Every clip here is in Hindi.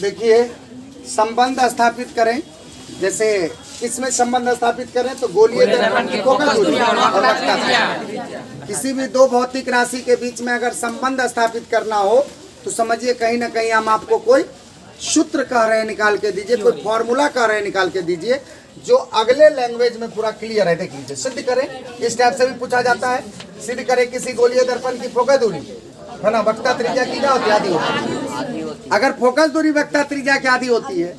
देखिए संबंध स्थापित करें, जैसे इसमें संबंध स्थापित करें तो गोलीय दर्पण की फोकस दूरी और वक्रता त्रिज्या। किसी भी दो भौतिक राशि के बीच में अगर संबंध स्थापित करना हो तो समझिए कहीं ना कहीं हम आपको कोई सूत्र कह रहे हैं निकाल के दीजिए, कोई फॉर्मूला कह रहे हैं निकाल के दीजिए, जो अगले लैंग्वेज में पूरा क्लियर है। देख लीजिए, सिद्ध करें, इस टाइप से भी पूछा जाता है। सिद्ध करें किसी गोलीय दर्पण की फोकस दूरी है ना वक्रता त्रिज्या की क्या होती है, आधी होती है। अगर फोकस दूरी वक्रता त्रिज्या की आधी होती है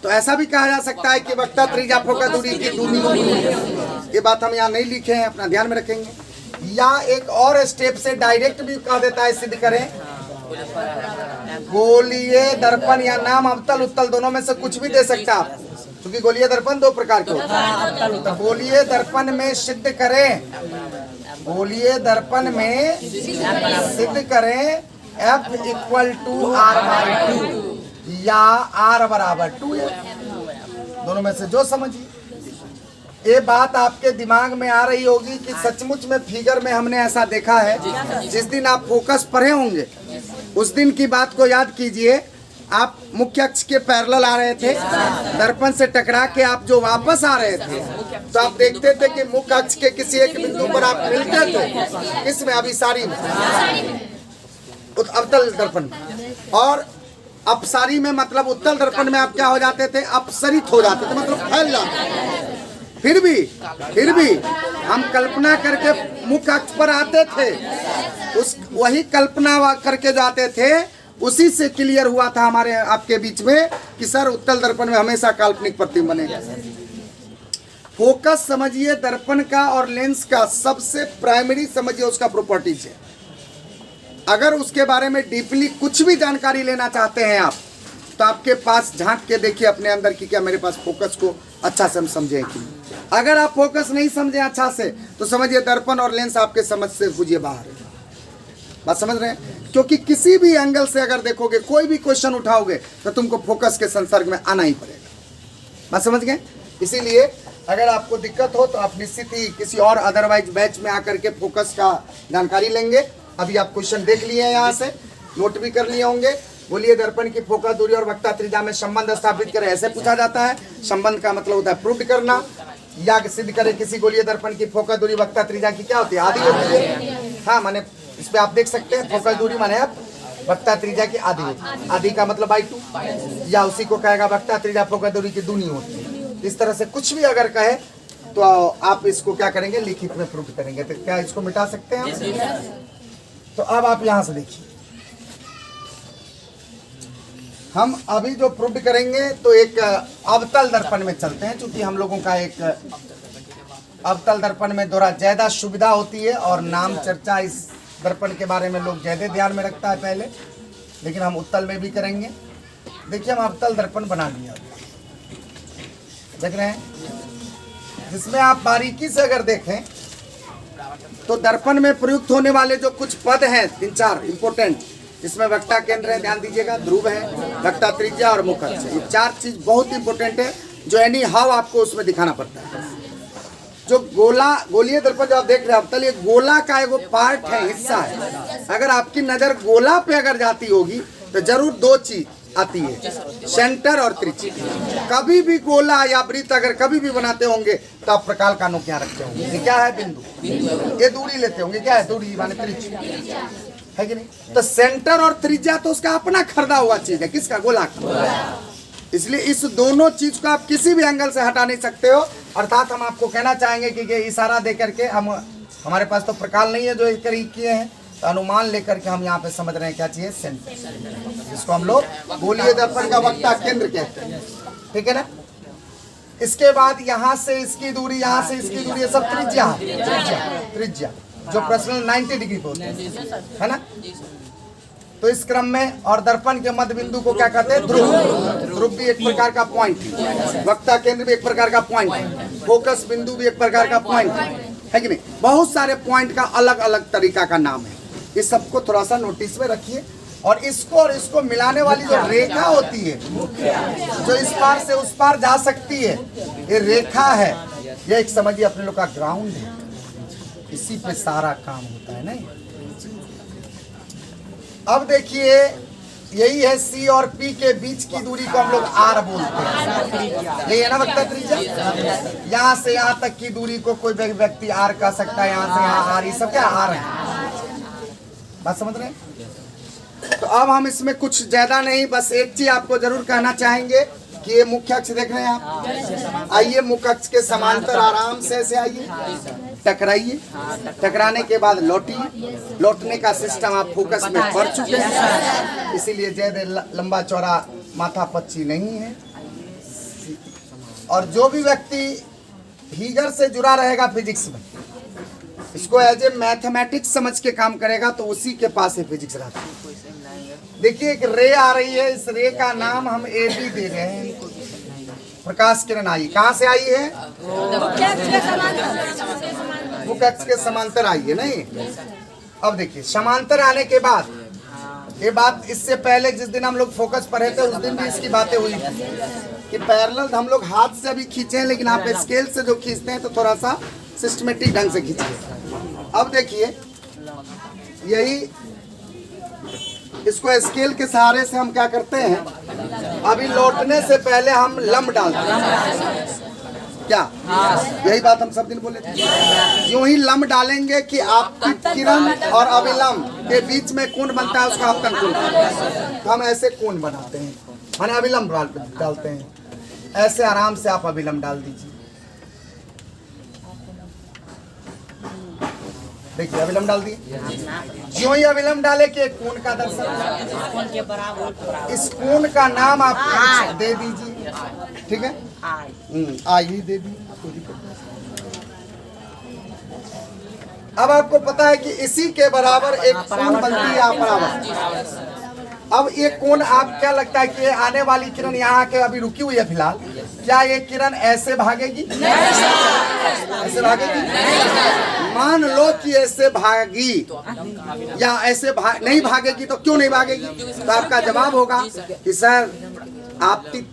तो ऐसा भी कहा जा सकता है कि वक्रता त्रिज्या फोकस दूरी की दूनी होती है। ये बात हम यहाँ नहीं लिखे हैं, अपना ध्यान में रखेंगे। या एक और स्टेप से डायरेक्ट भी कह देता है, सिद्ध करें गोलीय दर्पण या नाम अवतल उत्तल दोनों में से कुछ भी दे सकता है, क्योंकि गोलीय दर्पण दो प्रकार के होते हैं। तो गोलीय दर्पण में सिद्ध करें, गोलीय दर्पण में सिद्ध करें F इक्वल टू R/2 या R बराबर 2 है, दोनों में से जो समझिए। ये बात आपके दिमाग में आ रही होगी कि सचमुच में फिगर में हमने ऐसा देखा है। जिस दिन आप फोकस पढ़े होंगे उस दिन की बात को याद कीजिए। आप मुख्य अक्ष के पैरेलल आ रहे थे, दर्पण से टकरा के आप जो वापस आ रहे थे तो आप देखते थे कि मुख्य अक्ष के किसी एक बिंदु पर आप मिलते थे। किसमें? अभिसारी में, अवतल दर्पण में। और अपसारी में मतलब उत्तल दर्पण में आप क्या हो जाते थे, अपसरित हो जाते थे, मतलब फैल जाते थे। फिर भी हम कल्पना करके मुख्य अक्ष पर आते थे, उस वही कल्पना करके जाते थे, उसी से क्लियर हुआ था हमारे आपके बीच में कि सर उत्तल दर्पण में हमेशा काल्पनिक प्रतिबिंब बनेगा। फोकस समझिए दर्पण का और लेंस का सबसे प्राइमरी समझिए उसका प्रॉपर्टीज है। अगर उसके बारे में डीपली कुछ भी जानकारी लेना चाहते हैं आप तो आपके पास झांक के देखिए अपने अंदर कि क्या मेरे पास फोकस को अच्छा से हम समझें कि अगर आप फोकस नहीं समझे अच्छा से तो समझिए दर्पण और लेंस आपके समझ से बुझिए बाहर है। बात समझ रहे हैं? क्योंकि किसी भी एंगल से अगर देखोगे, कोई भी क्वेश्चन उठाओगे तो तुमको फोकस के संसर्ग में आना ही पड़ेगा। बात समझ गए? इसीलिए अगर आपको दिक्कत हो तो आप निश्चित ही किसी और अदरवाइज बैच में आकर के फोकस का जानकारी लेंगे। अभी आप क्वेश्चन देख लिए हैं, यहाँ से नोट भी कर लिए होंगे। गोलीय दर्पण की फोकस दूरी और वक्रता त्रिज्या में संबंध स्थापित करें, ऐसे पूछा जाता है। संबंध का मतलब होता है प्रूव करना। या सिद्ध करें किसी गोलीय दर्पण की फोकस दूरी वक्रता त्रिज्या की क्या होती है, आधी होती है। हाँ, माने इस पे आप देख सकते हैं फोकस दूरी माने आप वक्रता त्रिज्या की आधी होती है। आधी का मतलब I2, या उसी को कहेगा वक्रता त्रिज्या फोकस दूरी की दूनी होती है। इस तरह से कुछ भी अगर कहे तो आप इसको क्या करेंगे, लिखित में प्रूफ करेंगे। तो क्या इसको मिटा सकते हैं आप? तो अब आप यहां से देखिए, हम अभी जो प्रूफ करेंगे तो एक अवतल दर्पण में चलते हैं, क्योंकि हम लोगों का एक अवतल दर्पण में थोड़ा ज्यादा सुविधा होती है और नाम चर्चा इस दर्पण के बारे में लोग ज्यादा ध्यान में रखता है पहले, लेकिन हम उत्तल में भी करेंगे। देखिए हम अवतल दर्पण बना लिया, देख रहे हैं, जिसमें आप बारीकी से अगर देखें तो दर्पण में प्रयुक्त होने वाले जो कुछ पद हैं 3-4 इंपोर्टेंट, जिसमें वक्रता केंद्र है, ध्यान दीजिएगा, ध्रुव है, वक्रता त्रिज्या और मुख्य अक्ष। ये 4 चीज बहुत इंपोर्टेंट है जो एनी हाउ आपको उसमें दिखाना पड़ता है। जो गोलीय दर्पण जो आप देख रहे हैं अवतल, ये गोला का एगो पार्ट है, हिस्सा है। अगर आपकी नजर गोला पे अगर जाती होगी तो जरूर 2 चीज आती है, सेंटर और त्रिज्या। कभी भी गोला या वृत्त अगर कभी भी बनाते होंगे तो आप प्रकाल का नोक यहाँ रखते होंगे। ये क्या है, बिंदु। ये दूरी लेते होंगे, क्या है, दूरी माने त्रिज्या, है कि नहीं? तो सेंटर और त्रिज्या तो उसका अपना खरीदा हुआ चीज है, किसका, गोला का। इसलिए इस दोनों चीज को आप किसी भी एंगल से हटा नहीं सकते हो। अर्थात हम आपको कहना चाहेंगे कि इशारा दे करके हमारे पास तो प्रकाल नहीं है जो इस करीब किए हैं, तो अनुमान लेकर के हम यहाँ पे समझ रहे हैं क्या चाहिए, सेंटर, जिसको हम लोग गोलीय दर्पण का वक्रता केंद्र कहते हैं। ठीक है ना? इसके बाद यहाँ से इसकी दूरी, यहाँ से इसकी दूरी, ये सब त्रिज्या जो पर्सनल 90 डिग्री पे होते हैं, है ना? तो इस क्रम में और दर्पण के मध्य बिंदु को क्या कहते हैं, ध्रुव। ध्रुव भी एक प्रकार का पॉइंट है, वक्रता केंद्र भी एक प्रकार का पॉइंट है, फोकस बिंदु भी एक प्रकार का पॉइंट है कि नहीं? बहुत सारे पॉइंट का अलग अलग तरीका का नाम है। इस सबको थोड़ा सा नोटिस में रखिए। और इसको मिलाने वाली जो रेखा होती है, जो इस पार से उस पार जा सकती है, ये रेखा है, ये एक समझिए अपने लोग का ग्राउंड है। इसी पे सारा काम होता है, नहीं? अब देखिए यही है सी और पी के बीच की दूरी को हम लोग आर बोलते हैं। यही है ना वक्ता त्रिज्या। यहाँ से यहाँ तक की दूरी को कोई व्यक्ति आर कह सकता है, यहाँ से यहाँ आर, ये सब क्या आर है। बात समझ रहे हैं। तो अब हम इसमें कुछ ज्यादा नहीं, बस एक चीज आपको जरूर कहना चाहेंगे कि ये मुख्य अक्ष देख रहे हैं आप, आइए मुख्य अक्ष के समांतर आराम से ऐसे आइए, टकराइए, टकराने के बाद लौटिए। लौटने का सिस्टम आप फोकस में पढ़ चुके हैं, इसीलिए ज्यादा लंबा चौड़ा माथा पच्ची नहीं है। और जो भी व्यक्ति फिगर से जुड़ा रहेगा फिजिक्स में, इसको एज ए मैथमेटिक्स समझ के काम करेगा, तो उसी के पास है फिजिक्स रहता है। देखिए एक रे आ रही है, इस रे का नाम हम ए बी दे रहे हैं। प्रकाश किरण आई, कहाँ से आई है? मुख्य अक्ष के समांतर आई है। नहीं, अब देखिए समांतर आने के बाद, ये बात इससे पहले जिस दिन हम लोग फोकस पढ़े थे उस दिन भी इसकी बातें हुई थी कि पैरेलल हम लोग हाथ से अभी खींचे हैं, लेकिन आप स्केल से जो खींचते हैं तो थोड़ा सा सिस्टमेटिक ढंग से खींचिए। अब देखिए यही, इसको स्केल के सहारे से हम क्या करते हैं, अभी लौटने से पहले हम लंब डालते हैं। क्या यही बात हम सब दिन बोले थे? यूं ही लंब डालेंगे कि आपतित किरण और अभिलंब के बीच में कोण बनता है, उसका आपतन कोण। तो हम ऐसे कोण बनाते हैं, माने अभिलंब डालते हैं। ऐसे आराम से आप अभिलंब डाल दीजिए। देखिए अभिलंब डाल दिए। ज्यों ही अभिलंब डाले कि एक कोण का दर्शन, इस कोण का नाम आप दे दीजिए। ठीक है, आई ही दे दी। अब आपको पता है कि इसी के बराबर एक कोण बनती है आप बराबर। अब ये कोण आप क्या लगता है कि ये आने वाली किरण यहाँ के अभी रुकी हुई है फिलहाल, क्या ये किरण ऐसे भागेगी? ऐसे भागेगी? मान लो कि ऐसे भागी या ऐसे नहीं भागेगी, तो क्यों नहीं भागेगी? तो आपका जवाब होगा कि सर आपतित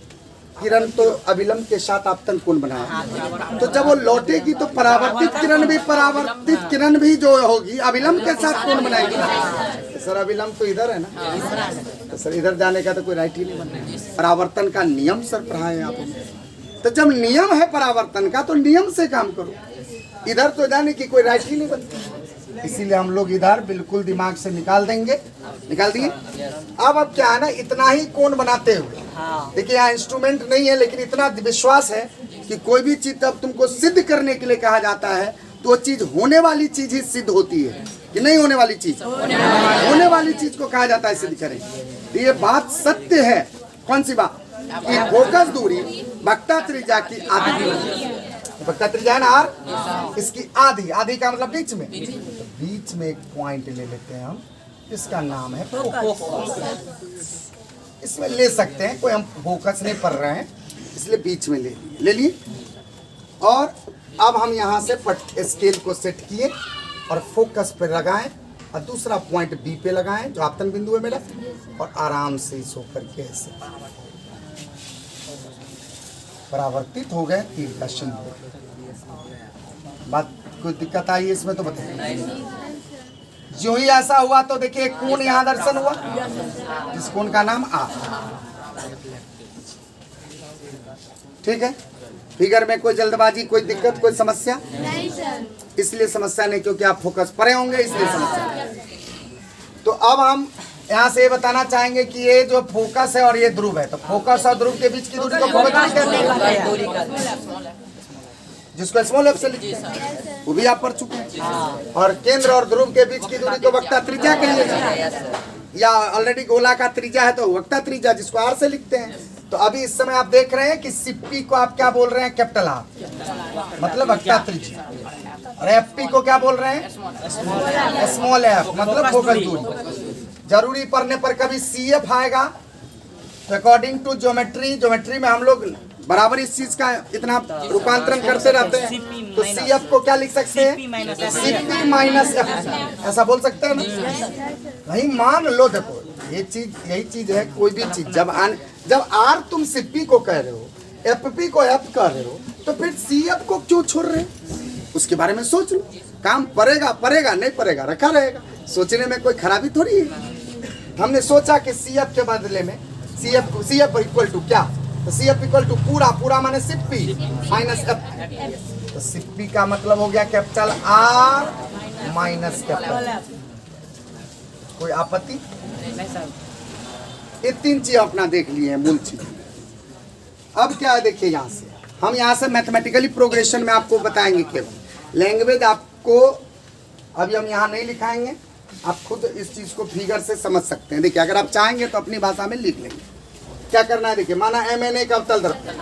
किरण तो अभिलंब के साथ आपतन कोण बनाया, तो जब वो लौटेगी तो परावर्तित किरण भी जो होगी अभिलंब के साथ कोण बनाएगी ना। तो सर अभिलंब तो इधर है ना, तो सर इधर जाने का तो कोई राइट ही नहीं बनता। परावर्तन का नियम सर पढ़ाए आप, तो जब नियम है परावर्तन का तो नियम से काम करो, इधर तो जाने की कोई राइट ही नहीं बनती। इसीलिए हम लोग इधर बिल्कुल दिमाग से निकाल देंगे, निकाल दिए। अब क्या है ना, इतना ही कोण बनाते हुए, देखिए यहाँ इंस्ट्रूमेंट नहीं है, लेकिन इतना विश्वास है कि कोई भी चीज तब तुमको सिद्ध करने के लिए कहा जाता है तो वो चीज होने वाली चीज ही सिद्ध होती है कि नहीं होने वाली चीज, होने वाली चीज को कहा जाता है सिद्ध करें। तो ये बात सत्य है। कौन सी बात? कि फोकस दूरी वक्ता त्रिज्या की आधी, वक्ता त्रिज्या है ना आर, इसकी आधी, आधी का मतलब बीच में, बीच में एक पॉइंट ले लेते हैं हम, इसका नाम है फोकस। इसमें ले सकते हैं, कोई हम फोकस नहीं पढ़ रहे हैं इसलिए बीच में ले लिए। और अब हम यहाँ से स्केल को सेट किए और फोकस पे लगाएं और दूसरा पॉइंट बी पे लगाएं जो आपतन बिंदु है मेरा, और आराम से इस होकर के ऐसे परावर्तित हो गए तीर का चिन्ह। बात कोई दिक्कत आई इसमें तो बताइए। जो ही ऐसा हुआ तो देखिए कोण यहाँ दर्शन हुआ, इस कोण का नाम आ। ठीक है, फिगर में कोई जल्दबाजी, कोई दिक्कत, कोई समस्या नहीं सर? इसलिए समस्या नहीं क्योंकि आप फोकस पढ़े होंगे, इसलिए समस्या। तो अब हम यहाँ से ये बताना चाहेंगे कि ये जो फोकस है और ये ध्रुव है, तो फोकस और ध्रुव के बीच की दूरी को फोकस दूरी कहते हैं, जिसको स्मॉल एफ से लिखते हैं, वो भी आप पढ़ चुके हैं। और केंद्र और ध्रुव के बीच की दूरी को वक्ता त्रिज्या कहिए, या ऑलरेडी गोला का त्रिज्या है तो वक्ता त्रिज्या, जिसको आर से लिखते हैं। तो अभी इस समय आप देख रहे हैं कि सिप्पी को आप क्या बोल रहे हैं? कैपिटल आर, मतलब वक्ता त्रिज्या। और एफपी को क्या बोल रहे हैं? स्मॉल एफ, मतलब फोकस दूरी। जरूरी पढ़ने पर कभी सीएफ आएगा तो अकॉर्डिंग टू ज्योमेट्री में हम लोग बराबर इस चीज का इतना रूपांतरण करते रहते हैं। तो सीएफ को क्या लिख सकते हैं? सीपी माइनस एफ, ऐसा बोल सकते हैं ना? नहीं, मान लो देखो ये चीज, यही चीज है। कोई भी चीज जब आर तुम सीपी को कह रहे हो, एफपी को एफ कह रहे हो, तो फिर सीएफ को क्यों छोड़ रहे हो? उसके बारे में सोच लो। काम पड़ेगा नहीं पड़ेगा, रखा रहेगा, सोचने में कोई खराबी थोड़ी है। हमने सोचा कि CF के बदले में CF इक्वल टू क्या, तो CF इक्वल टू पूरा माने सिप्पी माइनस F, तो सिप्पी का मतलब हो गया कैपिटल R माइनस कैपिटल। कोई आपत्ति? ये 3 चीज अपना देख लिए हैं मूल चीज। अब क्या है देखिए, यहाँ से हम यहाँ से मैथमेटिकली प्रोग्रेशन में आपको बताएंगे। केवल लैंग्वेज आपको अभी हम यहाँ नहीं लिखाएंगे, आप खुद इस चीज को फिगर से समझ सकते हैं। देखिए अगर आप चाहेंगे तो अपनी भाषा में लिख लेंगे। क्या करना है देखिए, माना MNA का अवतल दर्पण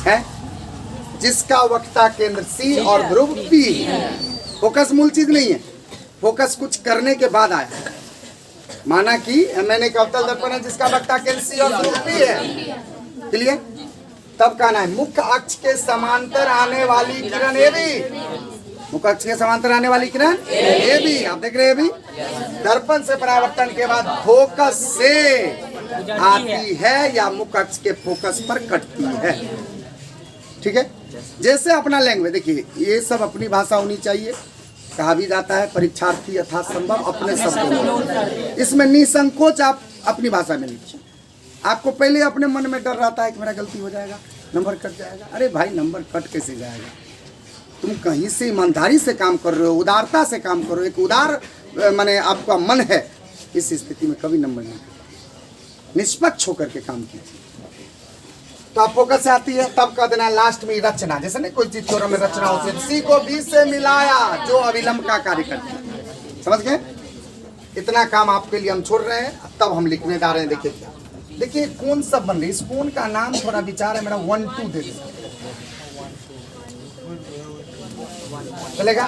है जिसका वक्रता केंद्र C और ध्रुव P। फोकस मूल चीज नहीं है, फोकस कुछ करने के बाद आया। माना कि MNA का अवतल दर्पण है जिसका वक्रता केंद्र C और ध्रुव P है। क्लियर? तब कहना है मुख्य अक्ष के समांतर आने वाली किरण AB, मुख्य अक्ष के समांतर आने वाली किरण AB, आप देख रहे हैं अभी, दर्पण से परावर्तन के बाद फोकस से आती है या मुख्य अक्ष के फोकस पर कटती है। ठीक है, जैसे अपना लैंग्वेज देखिए, ये सब अपनी भाषा होनी चाहिए। कहा भी जाता है परीक्षार्थी यथासंभव अपने शब्दों में, इसमें निसंकोच आप अपनी भाषा में लिखिए। आपको पहले अपने मन में डर रहता है कि मेरा गलती हो जाएगा, नंबर कट जाएगा। अरे भाई नंबर कट कैसे जाएगा? तुम कहीं से ईमानदारी से काम कर रहे हो, उदारता से काम कर रहे हो, एक उदार माने आपका मन है, इस स्थिति में कभी नंबर नहीं कटेगा। निष्पक्ष होकर के काम कीजिए। तो आप फोकस से आती है, तब कह देना लास्ट में रचना, जैसे नहीं कोई चीज थ्योरम में रचना होती है, C को B से मिलाया जो अविलंब का कार्य करती है। समझ गए? इतना काम आपके लिए हम छोड़ रहे हैं, तब हम लिखने जा रहे हैं। देखिए क्या, देखिए कौन सब बन रही, इस कौन का नाम थोड़ा विचार है मेरा, 1 2 दे दीजिए, चलेगा?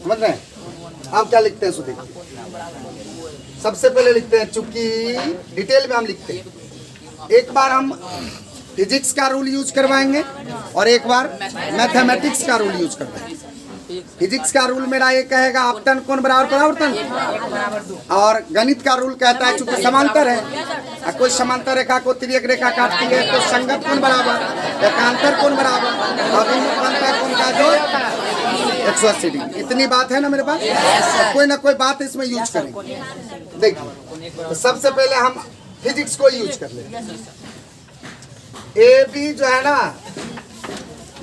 समझ रहे हैं? आप क्या लिखते हैं सो देखिए। सबसे पहले लिखते हैं, चूंकि डिटेल में हम लिखते हैं, एक बार हम फिजिक्स का रूल यूज करवाएंगे और एक बार मैथमेटिक्स का रूल यूज करवाएंगे। फिजिक्स का रूल मेरा ये कहेगा अपतन कोण बराबर परावर्तन, और गणित का रूल कहता है चूंकि समांतर है, कोई समांतर रेखा को तिर्यक रेखा काटती है तो संगत कोण बराबर, एकांतर कोण बराबर, अभिमुख बनता है कोण का जोड़ 180 डिग्री। इतनी बात है ना मेरे पास, कोई ना कोई बात इसमें यूज करेंगे। देखिए तो सबसे पहले हम फिजिक्स को यूज कर लेते हैं। AB जो है ना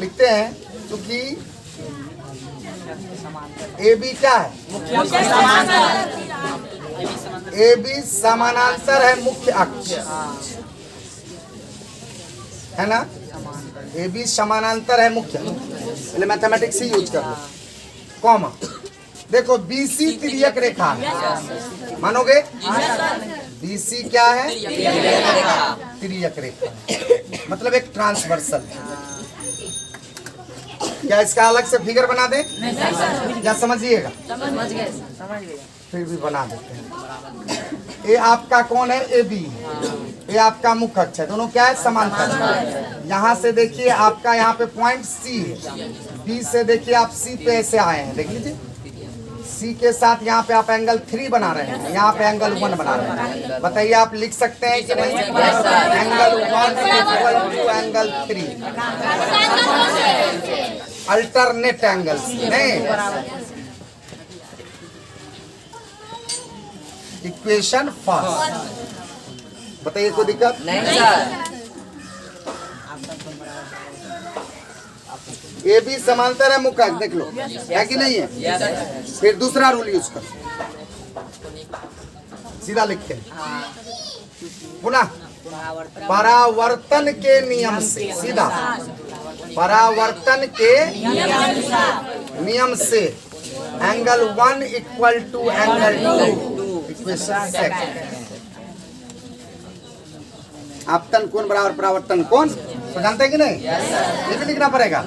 लिखते हैं, क्योंकि AB क्या है, AB समानांतर है मुख्य अक्ष, है ना। AB समानांतर है मुख्य, पहले मैथमेटिक्स ही यूज कर लो। कॉमा देखो, BC तिर्यक रेखा है, मानोगे? BC क्या है? तिर्यक रेखा, मतलब एक ट्रांसवर्सल है। क्या इसका अलग से फिगर बना दे या समझिएगा? फिर भी बना देते हैं। ये आपका कौन है? AB, ये आपका मुख्य अक्ष है, दोनों क्या है? समांतर। यहाँ से देखिए आपका यहाँ पे पॉइंट C है, B से देखिए आप C पे ऐसे आए हैं, देख लीजिए C के साथ यहाँ पे आप एंगल 3 बना रहे हैं, यहाँ पे एंगल 1 बना रहे हैं। बताइए आप लिख सकते हैं कि नहीं? Angle 1 equal to angle 3, alternate angles नहीं, इक्वेशन फर्स्ट। बताइए कोई दिक्कत नहीं सर। AB समांतर है मुख्य अक्ष, देख लो है कि नहीं है। फिर दूसरा रूल यूज कर, सीधा लिखते हैं पुनः परावर्तन के नियम से, सीधा परावर्तन के नियम से angle 1 equal to angle 2, equation second. आपतन कोण बराबर परावर्तन कोण, तो जानते हैं कि नहीं? ये भी लिखना पड़ेगा।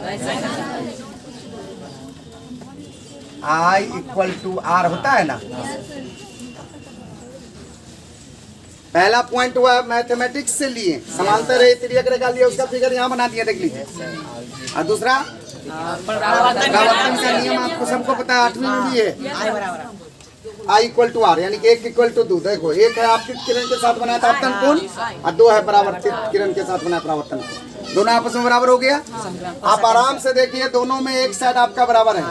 I इक्वल टू R होता है ना। पहला पॉइंट हुआ मैथमेटिक्स से लिए, समांतर है तिर्यक रेखा लिए, उसका फिगर यहाँ बना दिया, देख लीजिए। और दूसरा परावर्तन का नियम आपको सबको पता है, 8वीं में भी है। आई इक्वल टू आर, यानी कि 1 इक्वल टू 2। देखो, एक है आपतित किरण के साथ बनाया था आपतन कोण, और 2 है परावर्तित किरण के साथ बनाया परावर्तन कोण। दोनों आपस में बराबर हो गया। आप आराम से देखिए, दोनों में एक साइड आपका बराबर है,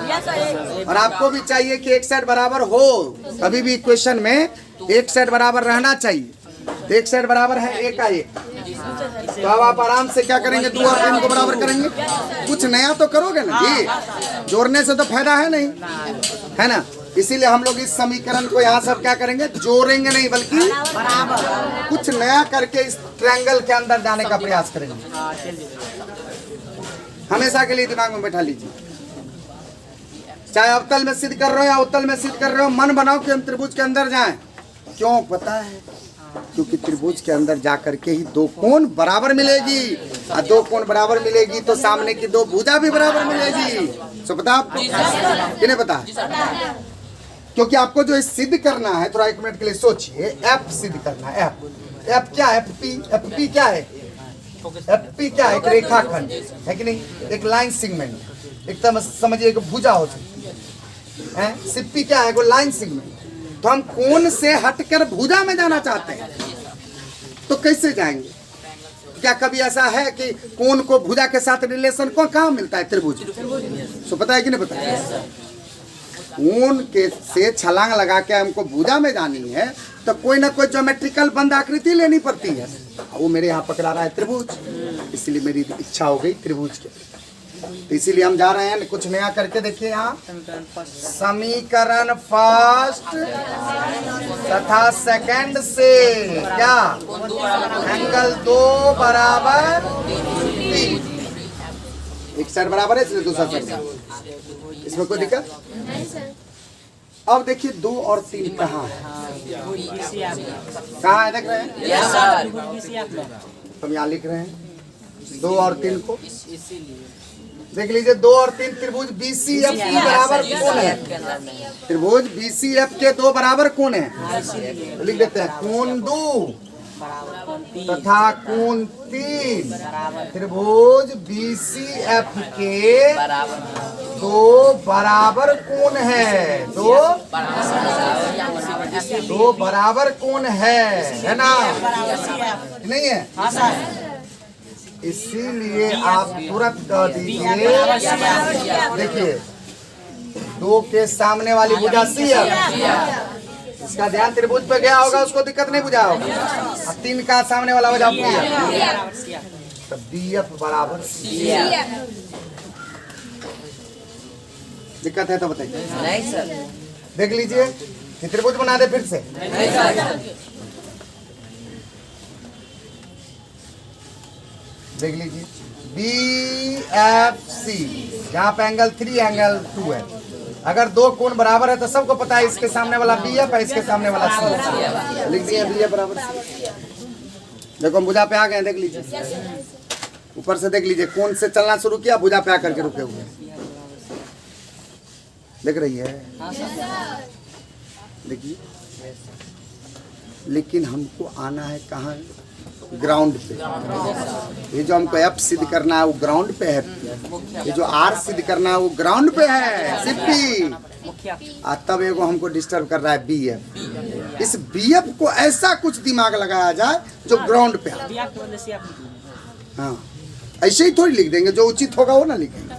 और आपको भी चाहिए कि एक साइड बराबर हो। कभी भी इक्वेशन में एक साइड बराबर रहना चाहिए। तो एक साइड बराबर है, एक का एक। तो अब आप आराम से क्या करेंगे, 2 और 3 को बराबर करेंगे। कुछ नया तो करोगे ना जी, जोड़ने से तो फायदा है नहीं, है ना। इसीलिए हम लोग इस समीकरण को यहाँ सब क्या करेंगे, जोड़ेंगे नहीं, बल्कि कुछ नया करके इस ट्रायंगल के अंदर जाने का प्रयास करेंगे। हमेशा के लिए दिमाग में बैठा लीजिए, चाहे अवतल में सिद्ध कर रहे हो या उत्तल में सिद्ध कर रहे हो, मन बनाओ कि हम त्रिभुज के अंदर जाएं। क्यों पता है? क्योंकि त्रिभुज के अंदर जाकर के ही 2 कोण बराबर मिलेगी, और 2 कोण बराबर मिलेगी तो सामने की 2 भुजा भी बराबर मिलेगी। सो पता आपको? किन्हें पता? क्योंकि आपको जो सिद्ध करना है, थोड़ा 1 मिनट के लिए सोचिए। एफ सिद्ध करना है। एफ क्या है? एफ क्या है? एफ क्या है? एक रेखाखंड है कि नहीं, एक लाइन सेगमेंट, एक तरह समझिए एक भुजा हो सकती है। सिप्पी क्या है? Line segment. तो हम कोण से हटकर भुजा में जाना चाहते हैं, तो कैसे जाएंगे? क्या कभी ऐसा है कि कोण को भुजा के साथ रिलेशन को कहाँ मिलता है? त्रिभुज। तो पता है कि नहीं पता है? कोण के से छलांग लगा के हमको भुजा में जानी है, तो कोई ना कोई ज्योमेट्रिकल बंद आकृति लेनी पड़ती है। वो मेरे यहाँ पकड़ा रहा है त्रिभुज, इसलिए मेरी इच्छा हो गई त्रिभुज के। तो इसीलिए हम जा रहे हैं कुछ नया करके। देखिए यहाँ समीकरण फर्स्ट तथा सेकंड से क्या एंगल 2 बराबर 3, एक साइड बराबर है, इसलिए दूसरा साइड। इसमें कोई दिक्कत नहीं सर। अब देखिए 2 और 3 कहाँ है? कहाँ है? देख रहे हैं, हम यहाँ लिख रहे हैं 2 और 3 को। देख लीजिए 2 और 3 त्रिभुज BCF के बराबर कौन है? त्रिभुज BCF के 2 बराबर कौन है? तो लिख देते हैं कोण 2 तथा कोण 3 त्रिभुज BCF के 2 बराबर कोण है। 2 बराबर कोण है ना? नहीं है? इसीलिए आप तुरंत कह दीजिए, देखिए 2 के सामने वाली भुजा CF, इसका ध्यान त्रिभुज पे गया होगा, उसको दिक्कत नहीं बुझा होगा। 3 का सामने वाला भुजा BF, तो BF बराबर CF। दिक्कत है तो बताइए। नहीं सर। देख लीजिए, त्रिभुज बना दे फिर से। देख लीजिए BFC, यहाँ पे एंगल 3 एंगल 2 है। अगर 2 कोण बराबर है तो सबको पता है इसके सामने वाला BF है, इसके सामने वाला C। लिख दिए BF बराबर C। देखो हम भुजा पे आ गए, देख लीजिए ऊपर से। देख लीजिए कोण से चलना शुरू किया, भुजा पे आकर के रुके हुए। देख रही है? देखिए, लेकिन हमको आना है कहाँ? ग्राउंड पे। ये जो हमको F सिद्ध करना है वो ग्राउंड पे है, ये जो R सिद्ध करना है वो ग्राउंड पे है सिप्पी। तब एगो हमको डिस्टर्ब कर रहा है BF। इस BF को ऐसा कुछ दिमाग लगाया जाए जो ग्राउंड पे है। हाँ, ऐसे ही थोड़ी लिख देंगे, जो उचित होगा वो ना लिखेंगे।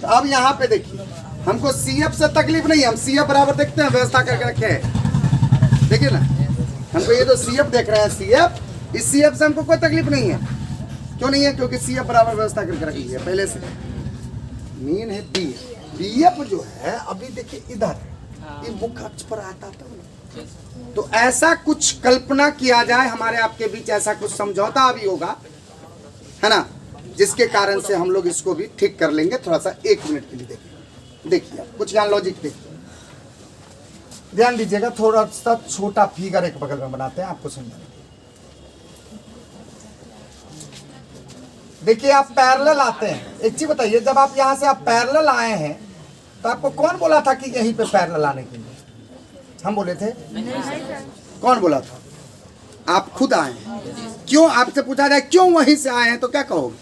तो अब यहाँ पे देखिए, हमको CF से तकलीफ नहीं है, हम CF बराबर देखते हैं, व्यवस्था करके रखे हैं। देखिए ना, हमको ये जो CF देख रहे हैं CF, इस CF से हमको कोई तकलीफ नहीं है। क्यों नहीं है? क्योंकि CF बराबर व्यवस्था करके रखी है पहले से। मेन है BF जो है, अभी देखिए इधर ये मुख्य अक्ष पर आता था। तो ऐसा कुछ कल्पना किया जाए, हमारे आपके बीच ऐसा कुछ समझौता भी होगा, है ना, जिसके कारण से हम लोग इसको भी ठीक कर लेंगे। थोड़ा सा 1 मिनट के लिए देखिए कुछ यहाँ लॉजिक देखिए, ध्यान दीजिएगा। थोड़ा सा छोटा फिगर एक बगल में बनाते हैं, आपको समझाएंगे। देखिए आप पैरेलल आते हैं। एक चीज बताइए, जब आप यहाँ से आप पैरेलल आए हैं तो आपको कौन बोला था कि यहीं पे पैरेलल आने के लिए? हम बोले थे? कौन बोला था? आप खुद आए हैं। क्यों? आपसे पूछा जाए क्यों वहीं से आए हैं तो क्या कहोगे?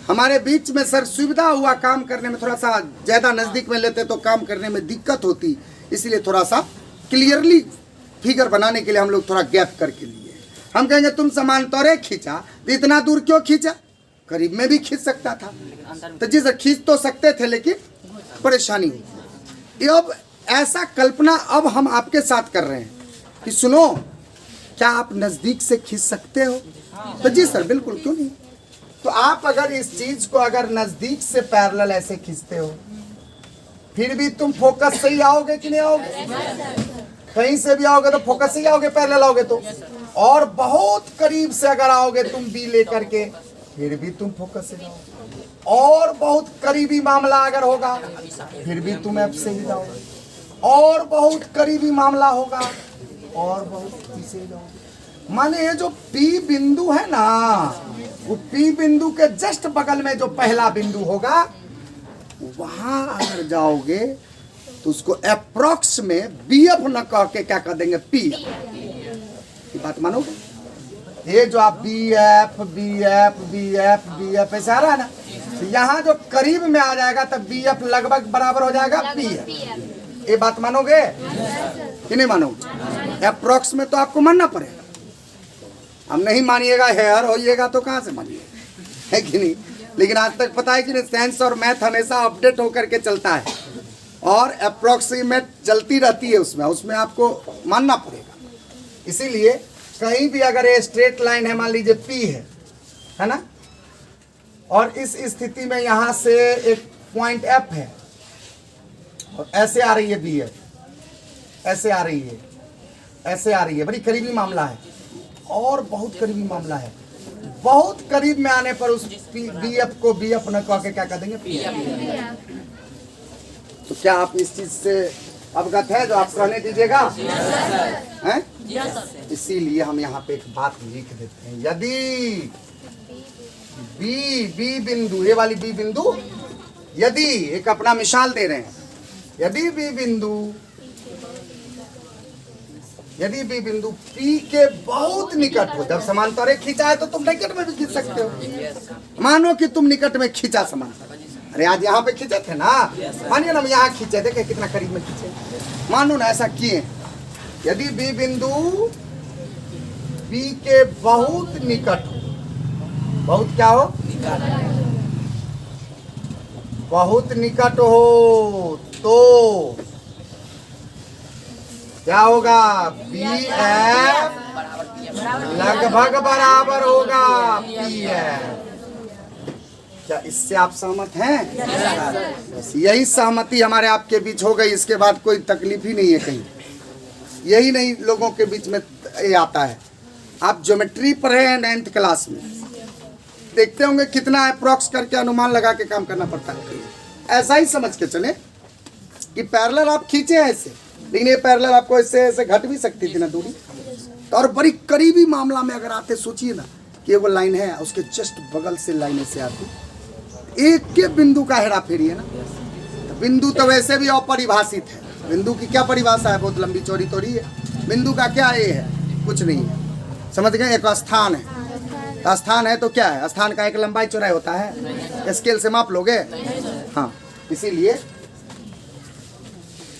हमारे बीच में सर सुविधा हुआ काम करने में, थोड़ा सा ज़्यादा नज़दीक में लेते तो काम करने में दिक्कत होती, इसलिए थोड़ा सा क्लियरली फिगर बनाने के लिए हम लोग थोड़ा गैप करके लिए। हम कहेंगे तुम समान तौरे खींचा तो इतना दूर क्यों खींचा, करीब में भी खींच सकता था। तो जी सर खींच तो सकते थे लेकिन परेशानी हुई। अब ऐसा कल्पना अब हम आपके साथ कर रहे हैं कि सुनो क्या आप नज़दीक से खींच सकते हो, तो जी सर बिल्कुल क्यों नहीं। तो आप अगर इस चीज को अगर नजदीक से पैरेलल ऐसे खींचते हो फिर भी तुम फोकस से ही आओगे कि नहीं आओगे, कहीं से भी आओगे तो फोकस से ही आओगे, पैरेलल आओगे तो। और बहुत करीब से अगर आओगे तुम बी लेकर के फिर भी तुम फोकस से जाओगे, और बहुत करीबी मामला अगर होगा फिर भी तुम एफ से ही जाओगे, और बहुत करीबी मामला होगा और बहुत पीछे जाओगे। माने ये जो पी बिंदु है ना, वो पी बिंदु के जस्ट बगल में जो पहला बिंदु होगा वहां अगर जाओगे तो उसको अप्रोक्स में बी एफ न कह के क्या कर देंगे, पी। ये बात मानोगे? ये जो आप B F B F B F B F ऐसा आ रहा है ना, तो यहाँ जो करीब में आ जाएगा तब बी एफ लगभग बराबर हो जाएगा पी एफ। ये बात मानोगे कि नहीं मानोगे? अप्रोक्स में तो आपको मानना पड़ेगा। हम नहीं मानिएगा हेयर होइएगा तो कहाँ से मानिएगा, है कि नहीं? लेकिन आज तक पता है कि नहीं, साइंस और मैथ हमेशा अपडेट होकर के चलता है और अप्रोक्सीमेट चलती रहती है, उसमें आपको मानना पड़ेगा। इसीलिए कहीं भी अगर ये स्ट्रेट लाइन है, मान लीजिए पी है ना, और इस स्थिति में यहाँ से एक पॉइंट एफ है और ऐसे आ रही है बी एफ, ऐसे आ रही है, ऐसे आ रही है, बड़ी करीबी मामला है और बहुत करीबी मामला है। बहुत करीब में आने पर उस बी एफ को बी एफ न कह के क्या कर देंगे, पी एफ। तो क्या आप इस चीज से अवगत है जो आप कहने दीजिएगा? हैं? इसीलिए हम यहाँ पे एक बात लिख देते हैं, यदि बी बिंदु, ये वाली बी बिंदु, यदि एक अपना मिसाल दे रहे हैं, यदि बी बिंदु P के बहुत निकट हो, जब समांतर खींचा है तो तुम निकट में भी खींच सकते हो। मानो कि तुम निकट में खींचा समांतर, अरे आज यहाँ पे खींचे थे ना, मानिए ना हम यहाँ खींचे, देखे कितना करीब में खींचे, मानो ना ऐसा किए। यदि B बिंदु P के बहुत निकट हो, बहुत क्या हो, बहुत निकट हो तो क्या होगा, बी एफ लगभग बराबर होगा पी एफ। क्या इससे आप सहमत हैं? बस यही सहमति हमारे आपके बीच हो गई, इसके बाद कोई तकलीफ ही नहीं है कहीं। यही नहीं लोगों के बीच में ये आता है। आप ज्योमेट्री पढ़े हैं 9th क्लास में, देखते होंगे कितना अप्रॉक्स करके अनुमान लगा के काम करना पड़ता है। ऐसा ही समझ के चले कि पैरेलल आप खींचे ऐसे, लेकिन ये पैरेलल आपको ऐसे ऐसे घट भी सकती थी ना दूरी। तो और बड़ी करीबी मामला में अगर आते, सोचिए ना कि वो लाइन है, उसके जस्ट बगल से लाइन ऐसे आती, एक के बिंदु का हेरा फेरी है ना। तो बिंदु तो वैसे भी अपरिभाषित है, बिंदु की क्या परिभाषा है, बहुत लंबी चौड़ी तोड़ी है। बिंदु का क्या ये है, कुछ नहीं है, समझ गए? एक स्थान है, तो स्थान है तो क्या है, स्थान का एक लंबाई चौड़ाई होता है, स्केल से माप लोगे? हाँ, इसीलिए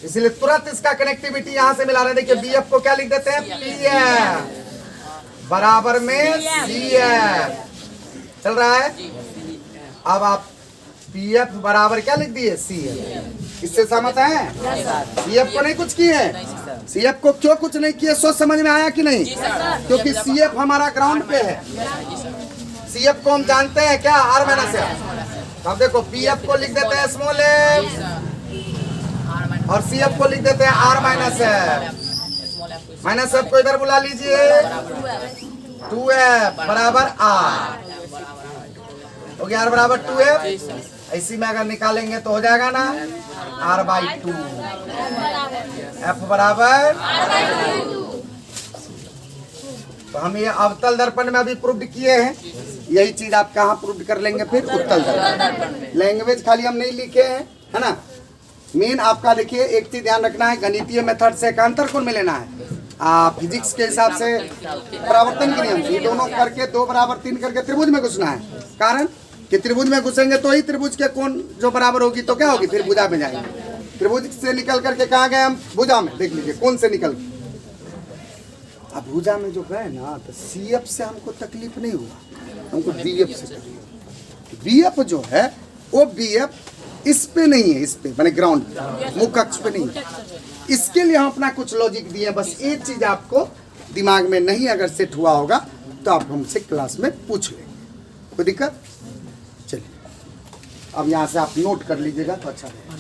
तुरंत इसका कनेक्टिविटी यहाँ से मिला रहे हैं। देखिए बी एफ को क्या लिख देते हैं, पी एफ बराबर में सी एफ चल रहा है। अब आप पी एफ बराबर क्या लिख दिए, सी एफ। इससे सहमत हैं? सी एफ को नहीं कुछ किए हैं, सी एफ को क्यों कुछ नहीं किए, सोच समझ में आया कि नहीं? क्योंकि सी एफ हमारा ग्राउंड पे है। सी एफ को हम जानते हैं क्या, आर माइनस एफ। अब देखो पी एफ को लिख देते हैं स्मॉल एफ और सी एफ को लिख देते हैं R minus F. Minus F को इधर बुला लीजिए, 2f बराबर आर हो गया, आर बराबर 2f। इसी में अगर निकालेंगे तो हो जाएगा ना r/2, f बराबर। तो हम ये अवतल दर्पण में अभी प्रूव किए हैं, यही चीज आप कहाँ प्रूव कर लेंगे फिर, उत्तल दर्पण। लैंग्वेज खाली हम नहीं लिखे हैं, है ना। मेन आपका देखिए एक चीज ध्यान रखना है, गणितीय मेथड से एकांतर कोण में लेना है, फिजिक्स के हिसाब से परावर्तन के नियम से, ये दोनों करके 2 बराबर 3 करके त्रिभुज में घुसना है। कारण कि त्रिभुज में घुसेंगे तो ही त्रिभुज के कोण जो बराबर होगी तो क्या होगी, फिर भुजा में जाएंगे। त्रिभुज से निकल करके कहाँ गए हम, भुजा में। देख लीजिए कौन से निकल, अब भुजा में जो गए ना तो CF से हमको तकलीफ नहीं हुआ, हमको BF से तकलीफ। BF जो है वो BF इस पे नहीं है, इस पे मैंने ग्राउंड मुख्य अक्ष पे नहीं है। इसके लिए हम अपना कुछ लॉजिक दिए, बस एक चीज आपको दिमाग में नहीं अगर सेट हुआ होगा तो आप हमसे क्लास में पूछ लेंगे, कोई दिक्कत। चलिए अब यहाँ से आप नोट कर लीजिएगा तो अच्छा रहेगा।